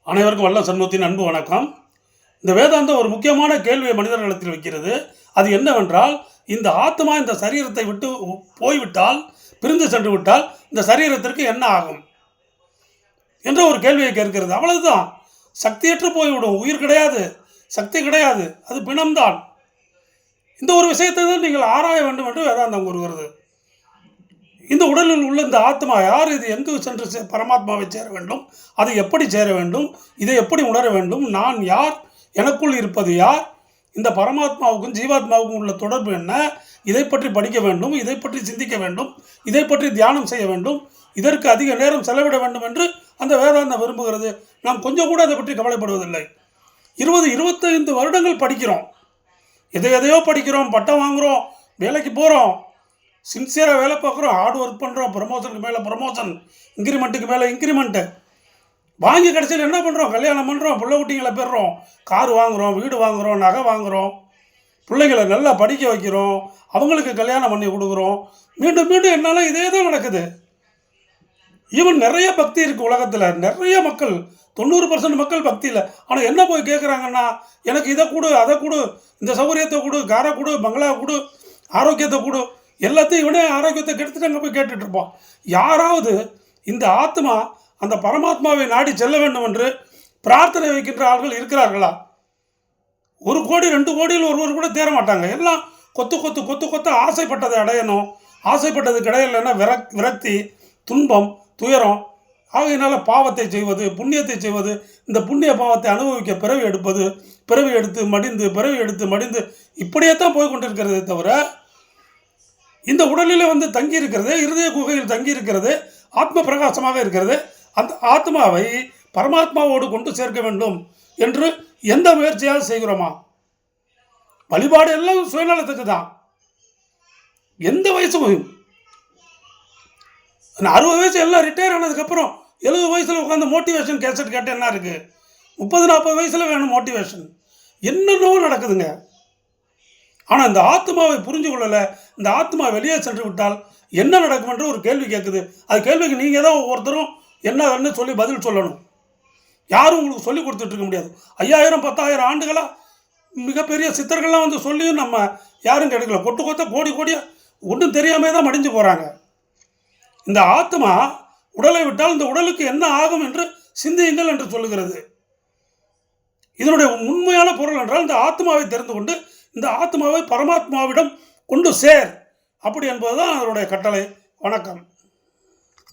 அனைவருக்கும் வல்ல சண்முகத்தின் அன்பு வணக்கம். இந்த வேதாந்தம் ஒரு முக்கியமான கேள்வியை மனிதர்களிடத்தில் வைக்கிறது. அது என்னவென்றால், இந்த ஆத்மா இந்த சரீரத்தை விட்டு போய்விட்டால், பிரிந்து சென்று விட்டால் இந்த சரீரத்திற்கு என்ன ஆகும் என்ற ஒரு கேள்வியை கேட்கிறது. அவ்வளவுதான். சக்தியற்று போய்விடும். உயிர் கிடையாது, சக்தி கிடையாது, அது பிணம்தான். இந்த ஒரு விஷயத்தை தான் நீங்கள் ஆராய வேண்டும் என்று வேதாந்தம் கூறுகிறது. இந்த உடலில் உள்ள இந்த ஆத்மா யார்? இது எங்கு சென்று பரமாத்மாவை சேர வேண்டும்? அதை எப்படி சேர வேண்டும்? இதை எப்படி உணர வேண்டும்? நான் யார்? எனக்குள் இருப்பது யார்? இந்த பரமாத்மாவுக்கும் ஜீவாத்மாவுக்கும் உள்ள தொடர்பு என்ன? இதை பற்றி படிக்க வேண்டும், இதை பற்றி சிந்திக்க வேண்டும், இதை பற்றி தியானம் செய்ய வேண்டும், இதற்கு அதிக நேரம் செலவிட வேண்டும் என்று அந்த வேதாந்தம் விரும்புகிறது. நாம் கொஞ்சம் கூட அதை பற்றி கவலைப்படுவதில்லை. 20-25 வருடங்கள் படிக்கிறோம், எதையோ படிக்கிறோம், பட்டம் வாங்குகிறோம், வேலைக்கு போகிறோம், சின்சியராக வேலை பார்க்குறோம், ஹார்ட் ஒர்க் பண்ணுறோம், ப்ரமோஷனுக்கு மேலே ப்ரமோஷன், இன்க்ரிமெண்ட்டுக்கு மேலே இன்க்ரிமெண்ட்டு வாங்கி கடைசியில் என்ன பண்ணுறோம்? கல்யாணம் பண்ணுறோம், பிள்ளை குட்டிங்களை பெறுறோம், கார் வாங்குகிறோம், வீடு வாங்குகிறோம், நகை வாங்குகிறோம், பிள்ளைங்களை நல்லா படிக்க வைக்கிறோம், அவங்களுக்கு கல்யாணம் பண்ணி கொடுக்குறோம். மீண்டும் மீண்டும் என்னால் இதே தான் நடக்குது. ஈவன் நிறைய பக்தி இருக்குது உலகத்தில். நிறைய மக்கள், 90% மக்கள் பக்தியில். ஆனால் என்ன போய் கேட்குறாங்கன்னா, எனக்கு இதை கொடு, அதை கொடு, இந்த சௌகரியத்தை கொடு, காரை கொடு, பங்களா கொடு, ஆரோக்கியத்தை கொடு, எல்லாத்தையும் இவனே ஆரோக்கியத்தை கெடுத்துட்டு அங்கே போய் கேட்டுட்ருப்போம். யாராவது இந்த ஆத்மா அந்த பரமாத்மாவை நாடி செல்ல வேண்டும் என்று பிரார்த்தனை வைக்கின்ற ஆள்கள் இருக்கிறார்களா? 1 கோடி 2 கோடியில் ஒருவர் கூட தேர மாட்டாங்க. எல்லாம் கொத்து ஆசைப்பட்டதை அடையணும், ஆசைப்பட்டது கிடையலைன்னா விரக்தி, துன்பம், துயரம். ஆகையினால பாவத்தை செய்வது, புண்ணியத்தை செய்வது, இந்த புண்ணிய பாவத்தை அனுபவிக்க பிறவி எடுப்பது, பிறவி எடுத்து மடிந்து இப்படியே தான் போய் கொண்டிருக்கிறதே தவிர, இந்த உடலில் தங்கி இருக்கிறது, இருதய குகையில் தங்கி இருக்கிறது, ஆத்ம பிரகாசமாக இருக்கிறது, அந்த ஆத்மாவை பரமாத்மாவோடு கொண்டு சேர்க்க வேண்டும் என்று எந்த முயற்சியாவது செய்கிறோமா? வழிபாடு எல்லாம் சுயநலத்துக்கு தான். எந்த வயசும் 60 வயசு எல்லாம் ரிட்டையர் ஆனதுக்கப்புறம் 70 வயசில் உட்காந்து மோட்டிவேஷன் கேசட் கேட்டு என்ன இருக்குது? 30-40 வயசில் வேணும் மோட்டிவேஷன். என்னென்னவோ நடக்குதுங்க. ஆனால் இந்த ஆத்மாவை புரிஞ்சு கொள்ளலை. இந்த ஆத்மா வெளியே சென்று விட்டால் என்ன நடக்கும் என்று ஒரு கேள்வி கேட்குது. அது கேள்விக்கு நீங்கள் தான் ஒவ்வொருத்தரும் என்னன்னு சொல்லி பதில் சொல்லணும். யாரும் உங்களுக்கு சொல்லி கொடுத்துட்ருக்க முடியாது. 5000-10,000 ஆண்டுகளாக மிகப்பெரிய சித்தர்கள்லாம் சொல்லியும் நம்ம யாரும் கிடைக்கல. கொத்த கோடியாக ஒன்றும் தெரியாமே தான் மடிஞ்சு போகிறாங்க. இந்த ஆத்மா உடலை விட்டால் இந்த உடலுக்கு என்ன ஆகும் என்று சிந்தியுங்கள் என்று சொல்லுகிறது. இதனுடைய உண்மையான பொருள் என்றால், இந்த ஆத்மாவை தெரிந்து கொண்டு இந்த ஆத்மாவை பரமாத்மாவிடம் கொண்டு சேர், அப்படி என்பதுதான் அதனுடைய கட்டளை. வணக்கம்.